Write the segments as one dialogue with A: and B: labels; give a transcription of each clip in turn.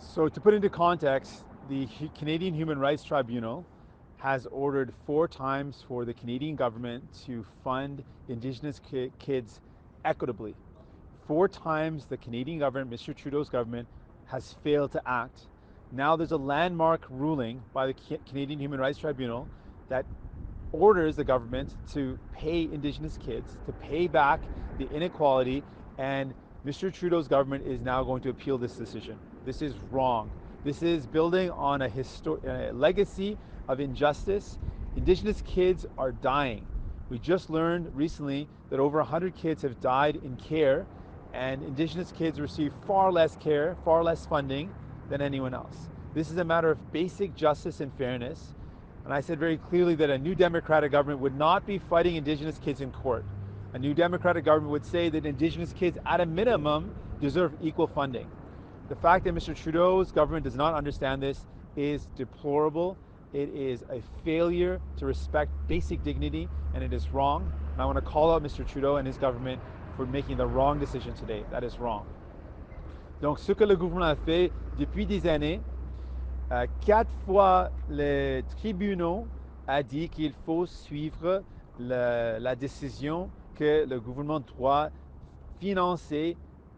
A: So to put into context, the Canadian Human Rights Tribunal has ordered 4 times for the Canadian government to fund Indigenous kids equitably. 4 times the Canadian government, Mr. Trudeau's government, has failed to act. Now there's a landmark ruling by the Canadian Human Rights Tribunal that orders the government to pay Indigenous kids, to pay back the inequality, and Mr. Trudeau's government is now going to appeal this decision. This is wrong. This is building on a legacy of injustice. Indigenous kids are dying. We just learned recently that over 100 kids have died in care, and Indigenous kids receive far less care, far less funding than anyone else. This is a matter of basic justice and fairness. And I said very clearly that a new Democratic government would not be fighting Indigenous kids in court. A new Democratic government would say that Indigenous kids, at a minimum, deserve equal funding. The fact that Mr. Trudeau's government does not understand this is deplorable. It is a failure to respect basic dignity, and it is wrong. And I want to call out Mr. Trudeau and his government for making the wrong decision today. That is wrong. Donc, ce que le gouvernement a fait depuis des années, 4 fois le tribunal a dit qu'il faut suivre la décision que le gouvernement doit financer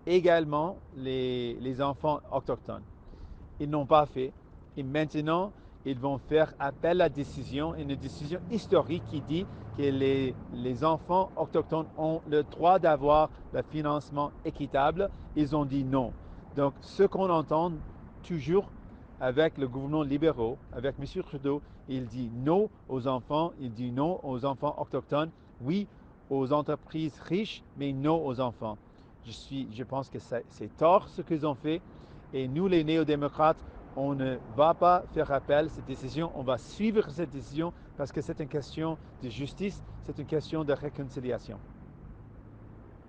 A: également les enfants autochtones. Ils n'ont pas fait. Et maintenant, ils vont faire appel à la décision, une décision historique qui dit que les enfants autochtones ont le droit d'avoir le financement équitable. Ils ont dit non. Donc, ce qu'on entend toujours avec le gouvernement libéral, avec M. Trudeau, il dit non aux enfants, il dit non aux enfants autochtones, oui aux entreprises riches, mais non aux enfants. Je pense que c'est tort ce qu'ils ont fait, et nous les néo-démocrates, on ne va pas faire appel à cette décision, on va suivre cette décision parce que c'est une question de justice, c'est une question de réconciliation.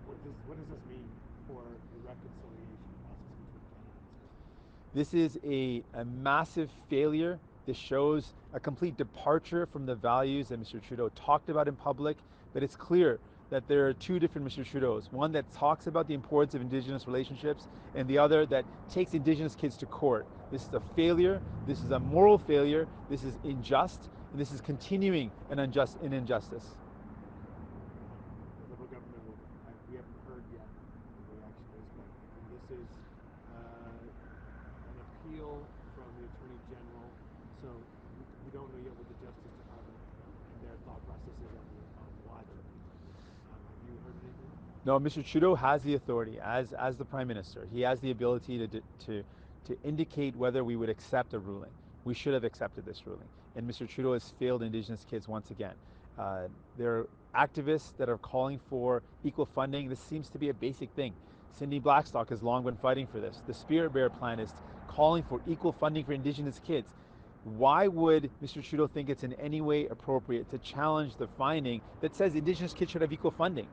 B: What does this mean for the reconciliation process between Canada and Australia?
A: This is a massive failure. This shows a complete departure from the values that Mr. Trudeau talked about in public, but it's clear that there are 2 different Mr. Trudeaus. One that talks about the importance of Indigenous relationships, and the other that takes Indigenous kids to court. This is a failure, this is a moral failure, this is unjust, and this is continuing an injustice.
B: The Liberal government we haven't heard yet what the reaction is, but this is an appeal from the Attorney General, so we don't know yet what the Justice Department and their thought process is on why they're appealing. Have you heard anything?
A: No, Mr. Trudeau has the authority as the Prime Minister. He has the ability to indicate whether we would accept a ruling. We should have accepted this ruling. And Mr. Trudeau has failed Indigenous kids once again. There are activists that are calling for equal funding. This seems to be a basic thing. Cindy Blackstock has long been fighting for this. The Spirit Bear Plan is calling for equal funding for Indigenous kids. Why would Mr. Trudeau think it's in any way appropriate to challenge the finding that says Indigenous kids should have equal funding?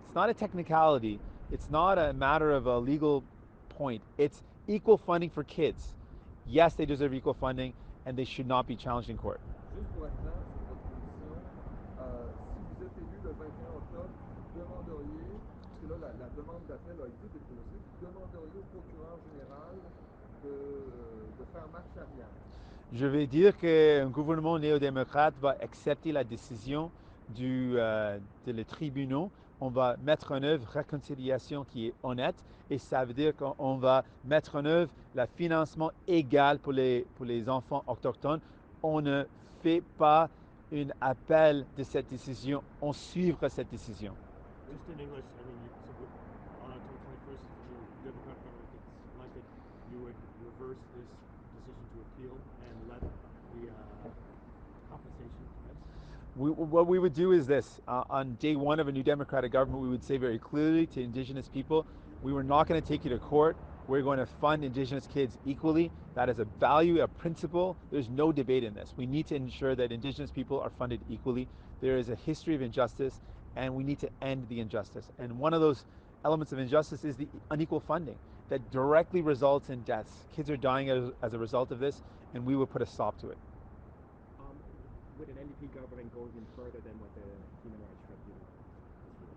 A: It's not a technicality. It's not a matter of a legal point. It's equal funding for kids. Yes, they deserve equal funding, and they should not be challenged in court.
C: Juste pour être clair sur votre position, si vous êtes élu le 21 octobre, demanderiez, parce que là la demande d'appel a été déposée, demanderiez au procureur général de faire marche arrière.
A: Je vais dire qu'un gouvernement néo-démocrate va accepter la décision des tribunaux. On va mettre en œuvre une réconciliation qui est honnête, et ça veut dire qu'on va mettre en œuvre le financement égal pour les enfants autochtones. On ne fait pas un appel de cette décision, on suivra cette décision.
B: Just in English, I mean, on October 21st, if the Democratic government gets elected, you would reverse this decision to appeal and let the compensation commence?
A: What we would do is this. On day 1 of a new Democratic government, we would say very clearly to Indigenous people, we were not going to take you to court. We're going to fund Indigenous kids equally. That is a value, a principle. There's no debate in this. We need to ensure that Indigenous people are funded equally. There is a history of injustice, and we need to end the injustice. And one of those elements of injustice is the unequal funding that directly results in deaths. Kids are dying as a result of this, and we will put a stop to it.
B: Would an NDP government go even further than what the Human Rights Tribunal is doing?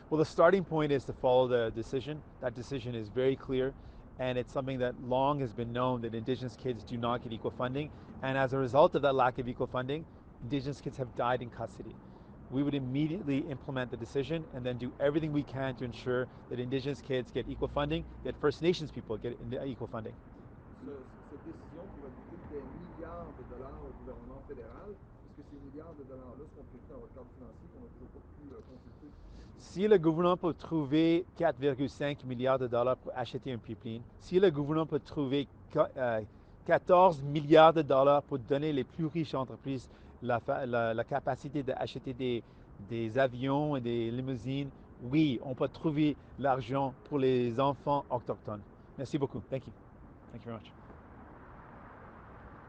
A: Well, the starting point is to follow the decision. That decision is very clear, and it's something that long has been known that Indigenous kids do not get equal funding. And as a result of that lack of equal funding, Indigenous kids have died in custody. We would immediately implement the decision and then do everything we can to ensure that Indigenous kids get equal funding, that First Nations people get equal funding.
C: Cette décision qui va coûter des milliards de dollars au gouvernement fédéral, est-ce que ces milliards de dollars-là seront pris dans votre cadre financier qu'on n'a toujours pas pu consulter?
A: Si le gouvernement peut trouver 4,5 milliards de dollars pour acheter un pipeline, si le gouvernement peut trouver 14 milliards de dollars pour donner les plus riches entreprises la capacité d'acheter des avions et des limousines, oui, on peut trouver l'argent pour les enfants autochtones. Merci beaucoup. Thank you. Thank you very much.